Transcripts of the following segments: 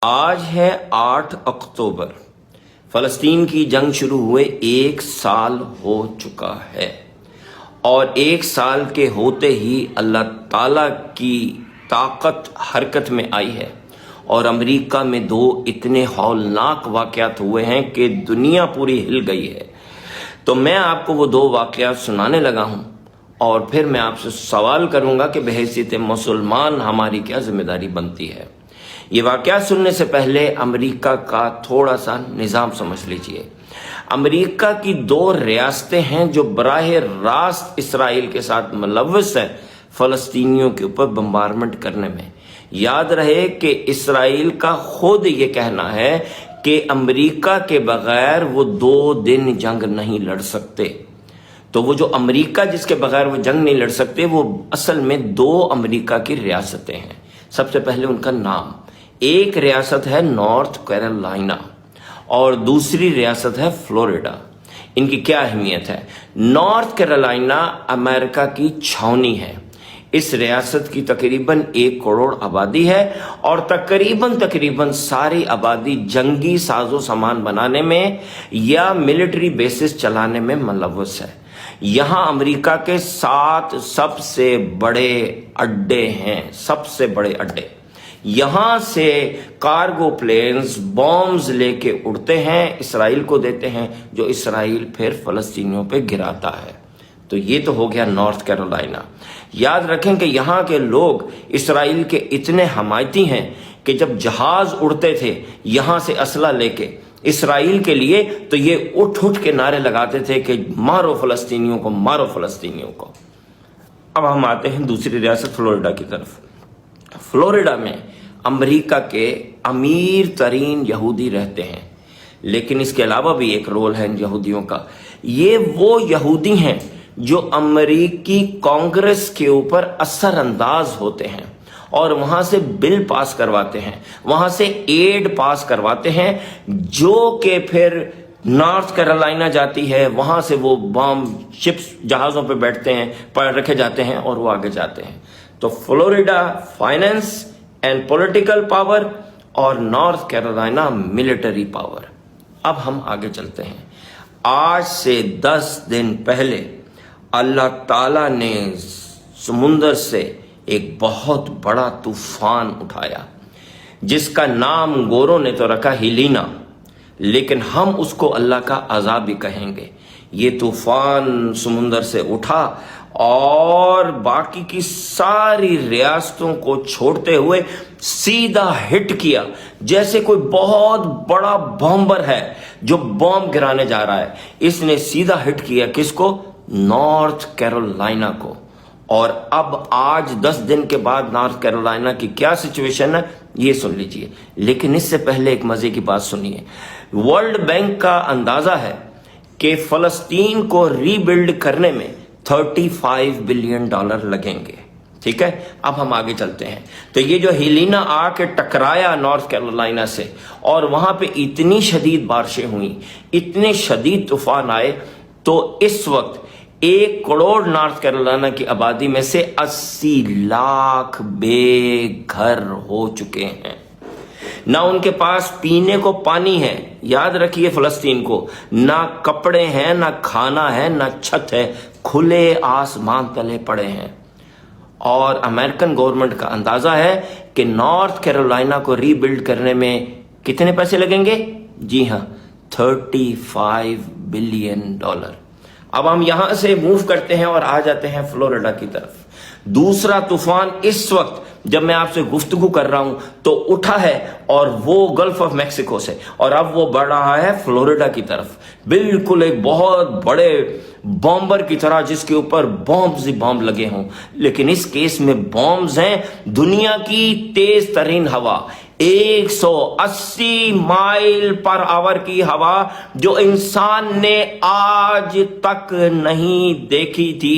آج ہے 8 اکتوبر۔ فلسطین کی جنگ شروع ہوئے 1 سال ہو چکا ہے، اور 1 سال کے ہوتے ہی اللہ تعالیٰ کی طاقت حرکت میں آئی ہے، اور امریکہ میں 2 اتنے ہولناک واقعات ہوئے ہیں کہ دنیا پوری ہل گئی ہے۔ تو میں آپ کو وہ 2 واقعات سنانے لگا ہوں، اور پھر میں آپ سے سوال کروں گا کہ بحیثیت مسلمان ہماری کیا ذمہ داری بنتی ہے۔ یہ واقعات سننے سے پہلے امریکہ کا تھوڑا سا نظام سمجھ لیجئے۔ امریکہ کی 2 ریاستیں ہیں جو براہ راست اسرائیل کے ساتھ ملوث ہیں فلسطینیوں کے اوپر بمبارمنٹ کرنے میں۔ یاد رہے کہ اسرائیل کا خود یہ کہنا ہے کہ امریکہ کے بغیر وہ 2 دن جنگ نہیں لڑ سکتے۔ تو وہ جو امریکہ جس کے بغیر وہ جنگ نہیں لڑ سکتے، وہ اصل میں 2 امریکہ کی ریاستیں ہیں۔ سب سے پہلے ان کا نام، ایک ریاست ہے نارتھ کیرولائنا اور دوسری ریاست ہے فلوریڈا۔ ان کی کیا اہمیت ہے؟ نارتھ کیرولائنا امریکہ کی چھاونی ہے۔ اس ریاست کی تقریباً 1 کروڑ آبادی ہے، اور تقریباً ساری آبادی جنگی ساز و سامان بنانے میں یا ملٹری بیسز چلانے میں ملوث ہے۔ یہاں امریکہ کے 7 سب سے بڑے اڈے ہیں، سب سے بڑے اڈے۔ یہاں سے کارگو پلینز بومز لے کے اڑتے ہیں، اسرائیل کو دیتے ہیں، جو اسرائیل پھر فلسطینیوں پہ گراتا ہے۔ تو یہ تو ہو گیا نارتھ کیرولائنا۔ یاد رکھیں کہ یہاں کے لوگ اسرائیل کے اتنے حمایتی ہیں کہ جب جہاز اڑتے تھے یہاں سے اسلحہ لے کے اسرائیل کے لیے، تو یہ اٹھ کے نعرے لگاتے تھے کہ مارو فلسطینیوں کو، مارو فلسطینیوں کو۔ اب ہم آتے ہیں دوسری ریاست فلوریڈا کی طرف۔ فلوریڈا میں امریکہ کے امیر ترین یہودی رہتے ہیں، لیکن اس کے علاوہ بھی ایک رول ہے ان یہودیوں کا۔ یہ وہ یہودی ہیں جو امریکی کانگریس کے اوپر اثر انداز ہوتے ہیں، اور وہاں سے بل پاس کرواتے ہیں، وہاں سے ایڈ پاس کرواتے ہیں، جو کہ پھر نارتھ کیرولائنا جاتی ہے، وہاں سے وہ بم شپس جہازوں پہ بیٹھتے ہیں، رکھے جاتے ہیں، اور وہ آگے جاتے ہیں۔ تو Florida finance and political power, اور نارتھ کیرولائنا ملٹری پاور۔ اب ہم آگے چلتے ہیں۔ آج سے 10 دن پہلے اللہ تعالیٰ نے سمندر سے ایک بہت بڑا طوفان اٹھایا، جس کا نام گوروں نے تو رکھا ہیلینا، لیکن ہم اس کو اللہ کا عذاب بھی کہیں گے۔ یہ طوفان سمندر سے اٹھا اور باقی کی ساری ریاستوں کو چھوڑتے ہوئے سیدھا ہٹ کیا، جیسے کوئی بہت بڑا بامبر ہے جو بم گرانے جا رہا ہے۔ اس نے سیدھا ہٹ کیا کس کو؟ نارتھ کیرولائنا کو۔ اور اب آج 10 دن کے بعد نارتھ کیرولائنا کی کیا سچویشن ہے یہ سن لیجئے، لیکن اس سے پہلے ایک مزے کی بات سنیے۔ ورلڈ بینک کا اندازہ ہے کہ فلسطین کو ری بلڈ کرنے میں $35 بلین لگیں گے۔ ٹھیک ہے، اب ہم آگے چلتے ہیں۔ تو یہ جو ہیلینا آ کے ٹکرایا نارتھ کیرولائنا سے، اور وہاں پہ اتنی شدید بارشیں ہوئیں، اتنے شدید طوفان آئے، تو اس وقت 1 کروڑ نارتھ کیرولائنا کی آبادی میں سے 80 لاکھ بے گھر ہو چکے ہیں۔ نہ ان کے پاس پینے کو پانی ہے، یاد رکھیے فلسطین کو، نہ کپڑے ہیں، نہ کھانا ہے، نہ چھت ہے، کھلے آسمان تلے پڑے ہیں۔ اور امریکن گورنمنٹ کا اندازہ ہے کہ نارتھ کیرولائنا کو ری بلڈ کرنے میں کتنے پیسے لگیں گے؟ جی ہاں، $35 بلین۔ اب ہم یہاں سے موو کرتے ہیں اور آ جاتے ہیں فلوریڈا کی طرف۔ دوسرا طوفان اس وقت جب میں آپ سے گفتگو کر رہا ہوں تو اٹھا ہے، اور وہ گلف آف میکسیکو سے، اور اب وہ بڑھ رہا ہے فلوریڈا کی طرف، بالکل ایک بہت بڑے بامبر کی طرح جس کے اوپر بامز ہی بام لگے ہوں۔ لیکن اس کیس میں بامز ہیں دنیا کی تیز ترین ہوا، 180 مائل پر آور کی ہوا، جو انسان نے آج تک نہیں دیکھی تھی،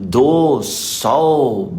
200